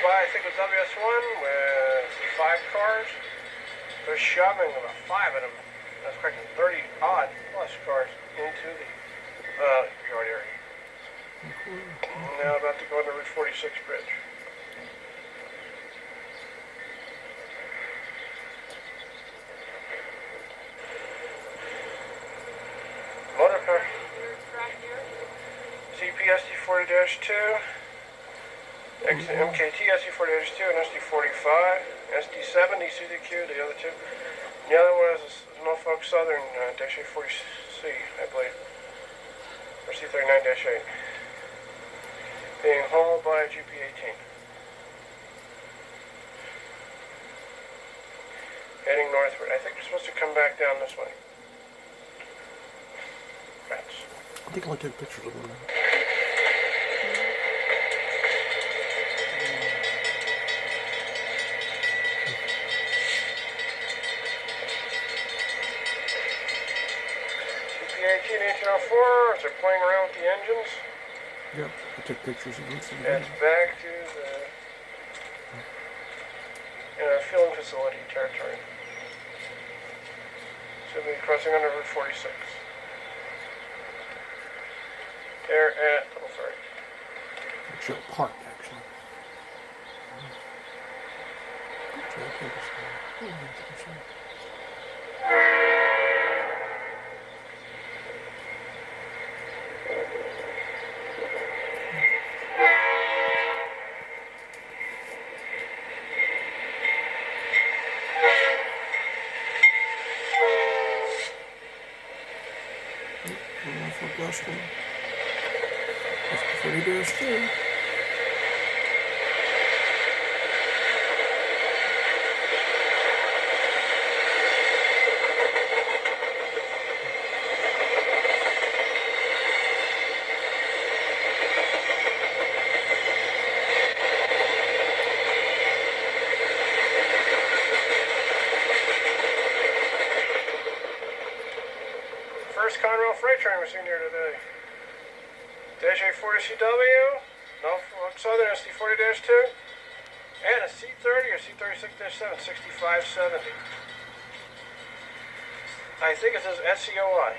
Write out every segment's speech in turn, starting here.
I think it was WS1 with 5 cars. They're shoving about 5 of them, that's correct, 30 odd plus cars into the yard area. Now about to go on the Route 46 bridge. Motor car. CPSD 40-2. MKT SD40-2 and SD45, SD70 CDQ, the other two. The other one is a Norfolk Southern -A40C, I believe, or C39-8, being hauled by a GP18. Heading northward. I think they're supposed to come back down this way. Rats. I think I'll take pictures of them. CP18-1804, they're playing around with the engines. Yep, I took pictures of them. It's back to the fueling facility territory. So they'll be crossing under Route 46. They're at Little Ferry. Actually, park, actually. NORFOLK Western. Ferry-2. First Conrail freight train we're seeing here today. -A40CW, Norfolk Southern SD40-2, and a C30 or C36-7, 6570. I think it says SCOI.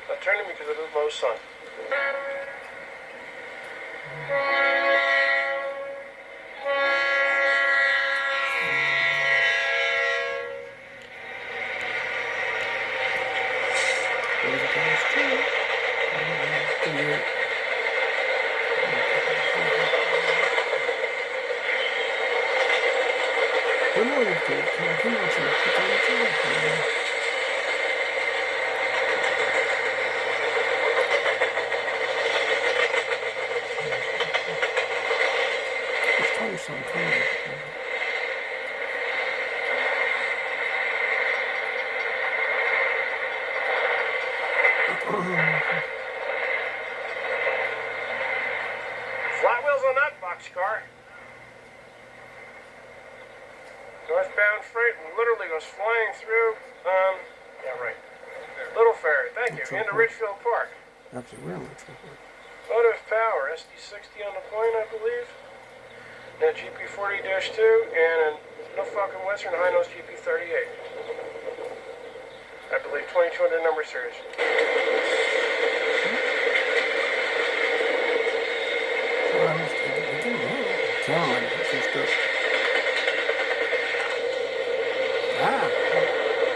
Not turning because it is low sun. Flat wheels on that boxcar. Northbound freight literally goes flying through, yeah, right. Little Ferry, thank you, into Ridgefield Park. Absolutely, we're in Ridgefield Park. Motive power, SD60 on the point, I believe. Now GP40-2 and a Norfolk Western high-nose GP38. I believe 2200 number series. Cameron